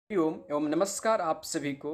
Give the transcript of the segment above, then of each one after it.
ओम एवं नमस्कार आप सभी को।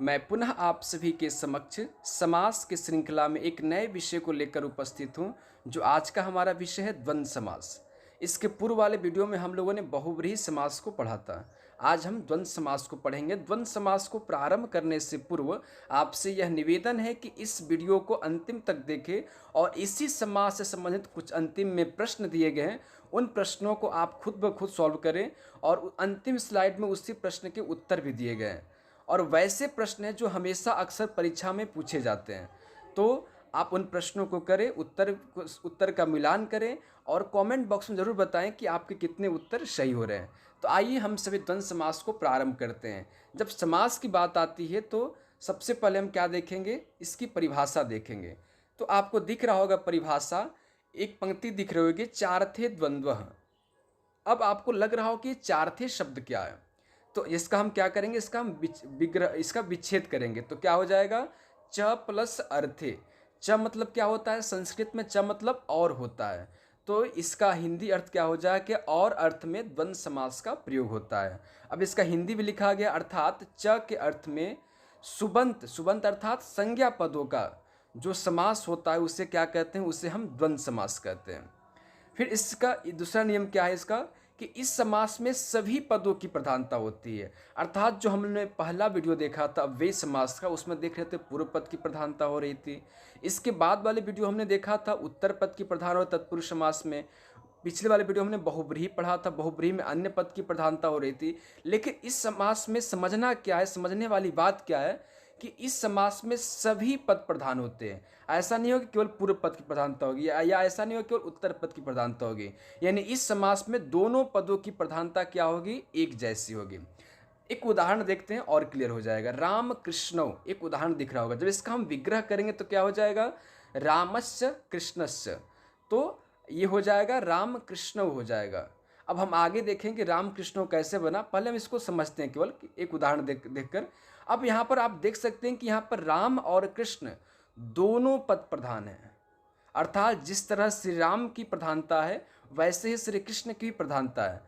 मैं पुनः आप सभी के समक्ष समास की श्रृंखला में एक नए विषय को लेकर उपस्थित हूं, जो आज का हमारा विषय है द्वंद्व समास। इसके पूर्व वाले वीडियो में हम लोगों ने बहुव्रीहि समास को पढ़ा था। आज हम द्वंद्व समास को पढ़ेंगे। द्वंद्व समास को प्रारंभ करने से पूर्व आपसे यह निवेदन है कि इस वीडियो को अंतिम तक देखें और इसी समास से संबंधित कुछ अंतिम में प्रश्न दिए गए हैं, उन प्रश्नों को आप खुद ब खुद सॉल्व करें और अंतिम स्लाइड में उसी प्रश्न के उत्तर भी दिए गए हैं। और वैसे प्रश्न हैं जो हमेशा अक्सर परीक्षा में पूछे जाते हैं, तो आप उन प्रश्नों को करें, उत्तर का मिलान करें और कमेंट बॉक्स में ज़रूर बताएं कि आपके कितने उत्तर सही हो रहे हैं। तो आइए हम सभी द्वंद्व समास को प्रारंभ करते हैं। जब समास की बात आती है तो सबसे पहले हम क्या देखेंगे, इसकी परिभाषा देखेंगे। तो आपको दिख रहा होगा परिभाषा, एक पंक्ति दिख रही होगी, चार्थे द्वंद्वः। अब आपको लग रहा हो कि चार्थे शब्द क्या है, तो इसका हम क्या करेंगे, इसका विच्छेद करेंगे। तो क्या हो जाएगा, च प्लस अर्थे। च मतलब क्या होता है, संस्कृत में च मतलब और होता है, तो इसका हिंदी अर्थ क्या हो जाए कि और अर्थ में द्वंद्व समास का प्रयोग होता है। अब इसका हिंदी भी लिखा गया, अर्थात च के अर्थ में सुबंत, सुबंत अर्थात संज्ञा पदों का जो समास होता है उसे क्या कहते हैं, उसे हम द्वंद्व समास कहते हैं। फिर इसका दूसरा नियम क्या है इसका, कि इस समास में सभी पदों की प्रधानता होती है। अर्थात जो हमने पहला वीडियो देखा था वे समास का, उसमें देख रहे थे पूर्व पद की प्रधानता हो रही थी। इसके बाद वाले वीडियो हमने देखा था उत्तर पद की प्रधान और तत्पुरुष समास में। पिछले वाले वीडियो हमने बहुव्रीहि पढ़ा था, बहुव्रीहि में अन्य पद की प्रधानता हो रही थी। लेकिन इस समास में समझना क्या है, समझने वाली बात क्या है कि इस समास में सभी पद प्रधान होते हैं। ऐसा नहीं हो कि केवल पूर्व पद की प्रधानता होगी या ऐसा नहीं हो कि केवल उत्तर पद की प्रधानता होगी। यानी इस समास में दोनों पदों की प्रधानता क्या होगी, एक जैसी होगी। एक उदाहरण देखते हैं और क्लियर हो जाएगा। राम कृष्णौ, एक उदाहरण दिख रहा होगा। जब इसका हम विग्रह करेंगे तो क्या हो जाएगा, रामस्य कृष्णस्य, तो ये हो जाएगा राम कृष्णौ हो जाएगा। अब हम आगे देखेंगे राम कृष्णौ कैसे बना, पहले हम इसको समझते हैं केवल एक उदाहरण देखकर। अब यहाँ पर आप देख सकते हैं कि यहाँ पर राम और कृष्ण दोनों पद प्रधान हैं। अर्थात जिस तरह श्री राम की प्रधानता है वैसे ही श्री कृष्ण की प्रधानता है।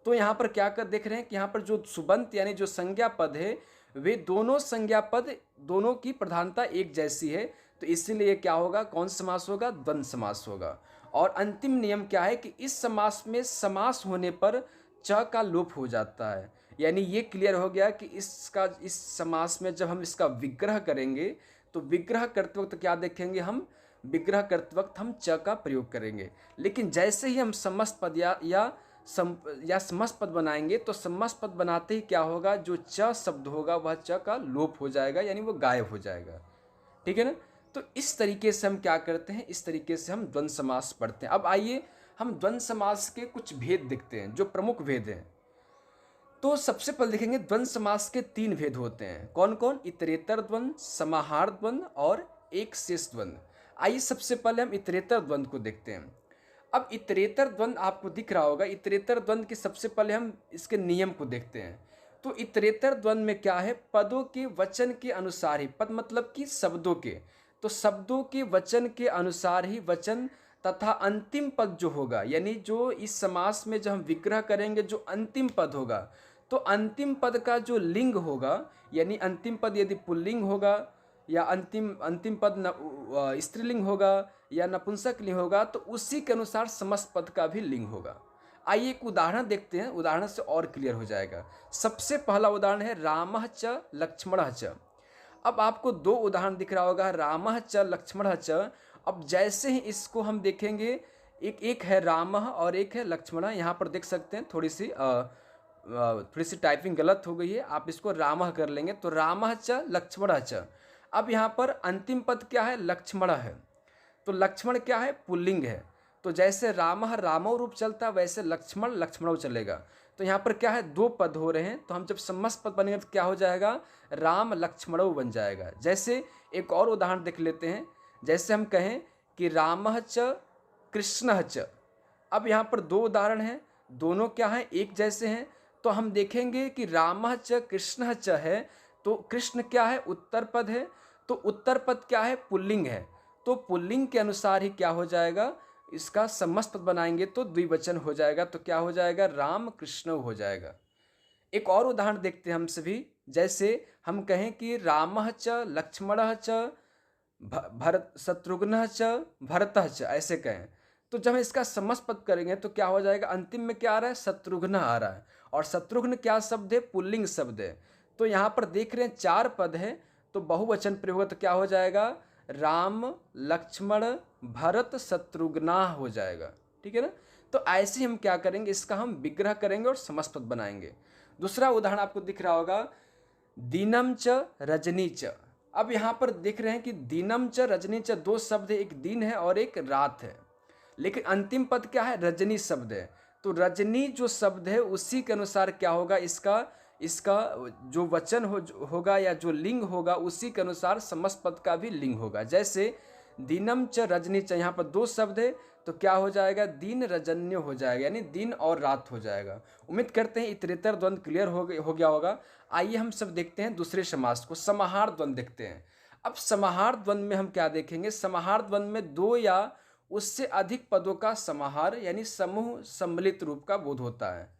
तो यहाँ पर क्या कर देख रहे हैं कि यहाँ पर जो सुबंत यानी जो संज्ञा पद है, वे दोनों संज्ञा पद दोनों की प्रधानता एक जैसी है। तो इसीलिए क्या होगा, कौन समास होगा, द्वंद्व समास होगा। और अंतिम नियम क्या है कि इस समास में समास होने पर च का लोप हो जाता है। यानी ये क्लियर हो गया कि इस समास में जब हम इसका विग्रह करेंगे तो विग्रह करते वक्त क्या देखेंगे, हम विग्रह करते वक्त हम च का प्रयोग करेंगे। लेकिन जैसे ही हम समस्त पद या समस्त पद बनाएंगे तो समस्त पद बनाते ही क्या होगा, जो च शब्द होगा वह च का लोप हो जाएगा, यानी वो गायब हो जाएगा। ठीक है ना। तो इस तरीके से हम क्या करते हैं, इस तरीके से हम द्वंद्व समास पढ़ते हैं। अब आइए हम द्वंद्व समास के कुछ भेद देखते हैं, जो प्रमुख भेद हैं। तो सबसे पहले देखेंगे द्वंद्व समास के तीन भेद होते हैं। कौन कौन, इतरेतर द्वंद्व, समाहार द्वंद्व और एक शेष द्वंद्व। आइए सबसे पहले हम इतरेतर द्वंद्व को देखते हैं। अब इतरेतर द्वंद्व आपको दिख रहा होगा। इतरेतर द्वंद्व के सबसे पहले हम इसके नियम को देखते हैं। तो इतरेतर द्वंद्व में क्या है, पदों के वचन के अनुसार ही, पद मतलब कि शब्दों के, तो शब्दों के वचन के अनुसार ही वचन तथा अंतिम पद जो होगा, यानी जो इस समास में जब हम विग्रह करेंगे जो अंतिम पद होगा, तो अंतिम पद का जो लिंग होगा, यानी अंतिम पद यदि पुल्लिंग होगा या अंतिम अंतिम पद स्त्रीलिंग होगा या नपुंसक लिंग होगा, तो उसी के अनुसार समस्त पद का भी लिंग होगा। आइए एक उदाहरण देखते हैं, उदाहरण से और क्लियर हो जाएगा। सबसे पहला उदाहरण है रामः च लक्ष्मणः च। अब आपको दो उदाहरण दिख रहा होगा, रामः च लक्ष्मणः च। अब जैसे ही इसको हम देखेंगे, एक है रामः और एक है लक्ष्मणः। यहाँ पर देख सकते हैं थोड़ी सी टाइपिंग गलत हो गई है, आप इसको रामः कर लेंगे तो रामः च लक्ष्मणः च। अब यहाँ पर अंतिम पद क्या है, लक्ष्मण है, तो लक्ष्मण क्या है, पुल्लिंग है। तो जैसे रामः रामो रूप चलता वैसे लक्ष्मण लक्ष्मणो चलेगा। तो यहाँ पर क्या है, दो पद हो रहे हैं, तो हम जब समस्त पद बनेंगे तो क्या हो जाएगा, राम लक्ष्मणो बन जाएगा। जैसे एक और उदाहरण देख लेते हैं। जैसे हम कहें कि रामः च कृष्णः च। अब यहाँ पर दो उदाहरण हैं, दोनों क्या हैं, एक जैसे हैं। तो हम देखेंगे कि रामः च कृष्णः च है, तो कृष्ण क्या है, उत्तर पद है, तो उत्तर पद क्या है, पुल्लिंग है। तो पुल्लिंग के अनुसार ही क्या हो जाएगा, इसका समस्त पद बनाएंगे तो द्विवचन हो जाएगा। तो क्या हो जाएगा, राम कृष्ण हो जाएगा। एक और उदाहरण देखते हैं हम सभी। जैसे हम कहें कि रामः च लक्ष्मणः च भरत शत्रुघ्नः च भरतः च, ऐसे कहें। तो जब हम इसका समास पद करेंगे तो क्या हो जाएगा, अंतिम में क्या आ रहा है, शत्रुघ्न आ रहा है। और शत्रुघ्न क्या शब्द है, पुल्लिंग शब्द है। तो यहाँ पर देख रहे हैं 4 पद है, तो बहुवचन प्रयोग होगा, तो क्या हो जाएगा, राम लक्ष्मण भरत शत्रुघ्ना हो जाएगा। ठीक है ना। तो ऐसे ही हम क्या करेंगे, इसका हम विग्रह करेंगे और समास पद बनाएंगे। दूसरा उदाहरण आपको दिख रहा होगा, दीनम च रजनी च। अब यहाँ पर देख रहे हैं कि दीनम च रजनी च 2 शब्द है, एक दिन है और एक रात है, लेकिन अंतिम पद क्या है, रजनी शब्द है। तो रजनी जो शब्द है उसी के अनुसार क्या होगा, इसका इसका जो वचन होगा या जो लिंग होगा उसी के अनुसार समस्त पद का भी लिंग होगा। जैसे दिनम च रजनी च, यहाँ पर 2 शब्द है, तो क्या हो जाएगा, दिन रजन्य हो जाएगा, यानी दिन और रात हो जाएगा। उम्मीद करते हैं इतरेतर द्वंद्व क्लियर हो गया होगा। आइए हम सब देखते हैं दूसरे समास को, समाहार द्वंद्व देखते हैं। अब समाहार द्वंद्व में हम क्या देखेंगे, समाहार द्वंद्व में 2 या उससे अधिक पदों का समाहार यानी समूह सम्मिलित रूप का बोध होता है।